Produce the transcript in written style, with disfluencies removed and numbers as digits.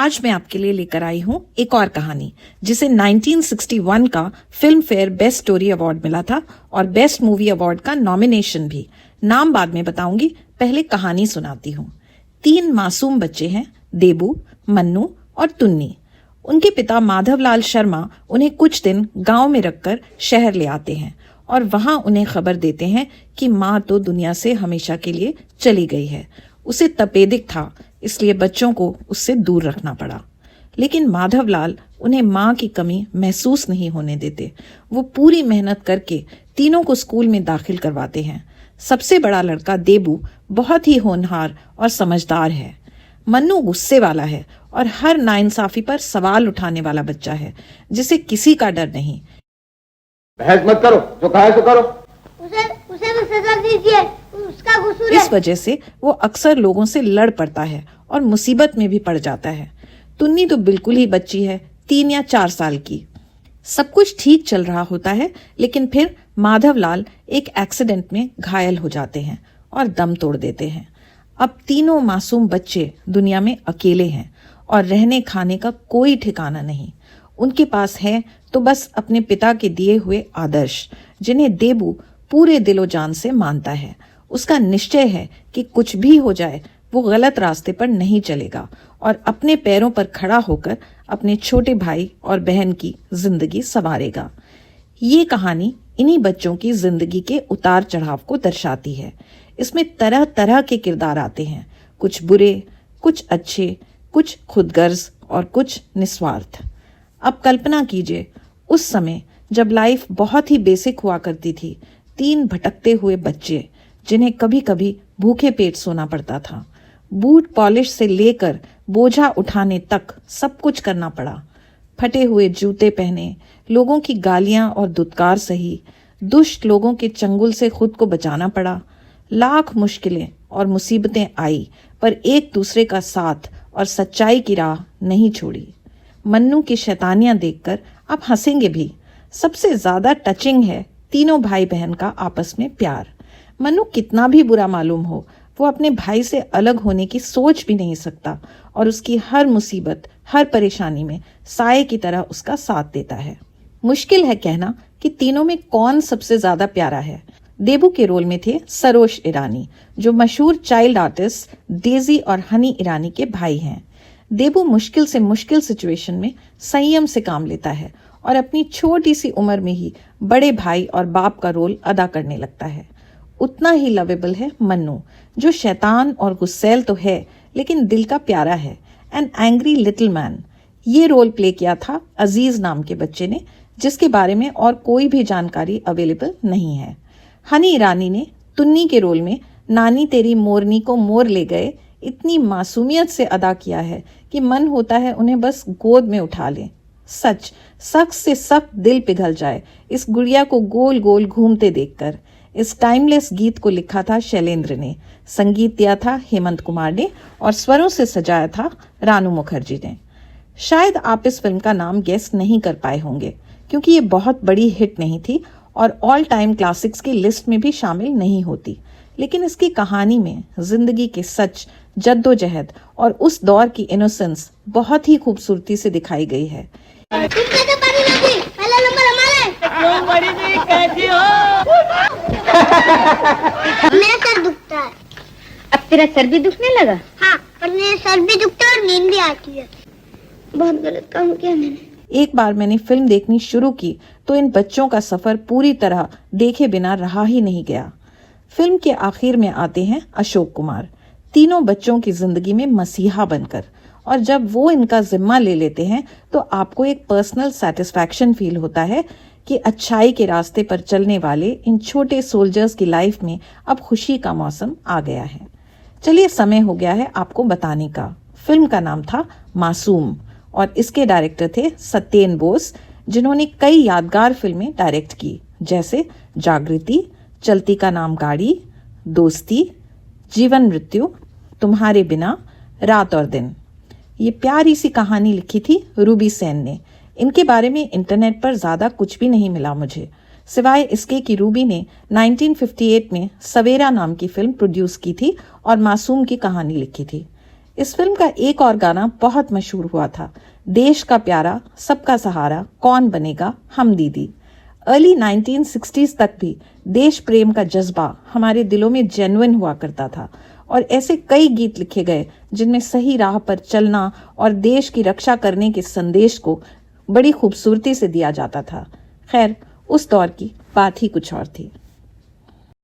आज मैं आपके लिए लेकर आई हूँ एक और कहानी जिसे 1961 का film fair best story award मिला था और बेस्ट मूवी अवार्ड का नॉमिनेशन भी। नाम बाद में बताऊंगी, पहले कहानी सुनाती हूँ। 3 मासूम बच्चे हैं, देबू, मन्नू और तुन्नी। उनके पिता माधवलाल शर्मा उन्हें कुछ दिन गांव में रखकर शहर ले आते हैं और वहां उन्हें खबर देते हैं कि माँ तो दुनिया से हमेशा के लिए चली गई है। उसे तपेदिक था, इसलिए बच्चों को उससे दूर रखना पड़ा। लेकिन माधवलाल उन्हें माँ की कमी महसूस नहीं होने देते। वो पूरी मेहनत करके तीनों को स्कूल में दाखिल करवाते हैं। सबसे बड़ा लड़का देबू बहुत ही होनहार और समझदार है। मन्नू गुस्से वाला है और हर नाइंसाफी पर सवाल उठाने वाला बच्चा है, जिसे किसी का डर नहीं। बहस मत करो, जो कहा है सो करो। उसे भी सजा दीजिए, उसका कसूर है। इस वजह से वो अक्सर लोगों से लड़ पड़ता है और मुसीबत में भी पड़ जाता है। तुन्नी तो बिल्कुल ही बच्ची है, 3 या 4 साल की। सब कुछ ठीक चल रहा होता है, लेकिन फिर माधवलाल एक एक्सीडेंट में घायल हो जाते हैं और दम तोड़ देते हैं। अब तीनों मासूम बच्चे दुनिया में अकेले हैं और रहने खाने का कोई ठिकाना नहीं। उनके पास है तो बस अपने पिता के दिए हुए आदर्श, जिन्हें देबू पूरे दिलो जान से मानता है। उसका निश्चय है कि कुछ भी हो जाए वो गलत रास्ते पर नहीं चलेगा और अपने पैरों पर खड़ा होकर अपने छोटे भाई और बहन की जिंदगी संवारेगा। ये कहानी इन्हीं बच्चों की जिंदगी के उतार चढ़ाव को दर्शाती है। इसमें तरह तरह के किरदार आते हैं, कुछ बुरे, कुछ अच्छे, कुछ खुदगर्ज और कुछ निस्वार्थ। अब कल्पना कीजिए, उस समय जब लाइफ बहुत ही बेसिक हुआ करती थी, 3 भटकते हुए बच्चे जिन्हें कभी कभी भूखे पेट सोना पड़ता था। बूट पॉलिश से लेकर बोझा उठाने तक सब कुछ करना पड़ा। फटे हुए जूते पहने, लोगों की गालियां और दुत्कार सही, दुष्ट लोगों के चंगुल से खुद को बचाना पड़ा। लाख मुश्किलें और मुसीबतें आई, पर एक दूसरे का साथ और सच्चाई की राह नहीं छोड़ी। मन्नू की शैतानियां देखकर आप हंसेंगे भी। सबसे ज्यादा टचिंग है तीनों भाई बहन का आपस में प्यार। मन्नू कितना भी बुरा मालूम हो, वो अपने भाई से अलग होने की सोच भी नहीं सकता और उसकी हर मुसीबत, हर परेशानी में साये की तरह उसका साथ देता है। मुश्किल है कहना कि तीनों में कौन सबसे ज्यादा प्यारा है। देबू के रोल में थे सरोज ईरानी, जो मशहूर चाइल्ड आर्टिस्ट डेजी और हनी ईरानी के भाई हैं। देबू मुश्किल से मुश्किल सिचुएशन में संयम से काम लेता है और अपनी छोटी सी उम्र में ही बड़े भाई और बाप का रोल अदा करने लगता है। उतना ही लवेबल है मन्नू, जो शैतान और गुस्सैल तो है लेकिन दिल का प्यारा है। An angry little man. ये रोल प्ले किया था अजीज नाम के बच्चे ने, जिसके बारे में और कोई भी जानकारी अवेलेबल नहीं है। हनी ईरानी ने तुन्नी के रोल में नानी तेरी मोरनी को मोर ले गए इतनी मासूमियत से अदा किया है कि मन होता है उन्हें बस गोद में उठा लें। सच, सख्त से सख्त दिल पिघल जाए इस गुड़िया को गोल गोल घूमते देखकर। इस टाइमलेस गीत को लिखा था शैलेंद्र ने, संगीत दिया था हेमंत कुमार ने और स्वरों से सजाया था रानू मुखर्जी ने। शायद आप इस फिल्म का नाम गेस नहीं कर पाए होंगे, क्योंकि ये बहुत बड़ी हिट नहीं थी और ऑल टाइम क्लासिक्स की लिस्ट में भी शामिल नहीं होती। लेकिन इसकी कहानी में जिंदगी के सच, जद्दोजहद और उस दौर की इनोसेंस बहुत ही खूबसूरती से दिखाई गई है। मेरा सर दुखता है। अब तेरा सर भी दुखने लगा? हाँ, पर मेरा सर भी दुखता है और नींद भी आती है। बहुत गलत काम किया मैंने। एक बार मैंने फिल्म देखनी शुरू की तो इन बच्चों का सफर पूरी तरह देखे बिना रहा ही नहीं गया। फिल्म के आखिर में आते हैं अशोक कुमार, तीनों बच्चों की जिंदगी में मसीहा बनकर, और जब वो इनका जिम्मा ले लेते हैं तो आपको एक पर्सनल सेटिस्फैक्शन फील होता है कि अच्छाई के रास्ते पर चलने वाले इन छोटे सोल्जर्स की लाइफ में अब खुशी का मौसम आ गया है। चलिए, समय हो गया है आपको बताने का। फिल्म का नाम था मासूम और इसके डायरेक्टर थे सत्येन बोस, जिन्होंने कई यादगार फिल्में डायरेक्ट की, जैसे जागृति, चलती का नाम गाड़ी, दोस्ती, जीवन मृत्यु, तुम्हारे बिना, रात और दिन। ये प्यारी सी कहानी लिखी थी रूबी सेन ने। इनके बारे में इंटरनेट पर ज्यादा कुछ भी नहीं मिला मुझे, सिवाय इसके कि रूबी ने 1958 में सवेरा नाम की फिल्म प्रोड्यूस की थी और मासूम की कहानी लिखी थी। इस फिल्म का एक और गाना बहुत मशहूर हुआ था, देश का प्यारा सबका सहारा कौन बनेगा हम दीदी। अर्ली 1960s तक भी देश प्रेम का जज्बा हमारे दिलों में जेन्युइन हुआ करता था और ऐसे कई गीत लिखे गए जिनमें सही राह पर चलना और देश की रक्षा करने के संदेश को बड़ी खूबसूरती से दिया जाता था। खैर, उस दौर की बात ही कुछ और थी।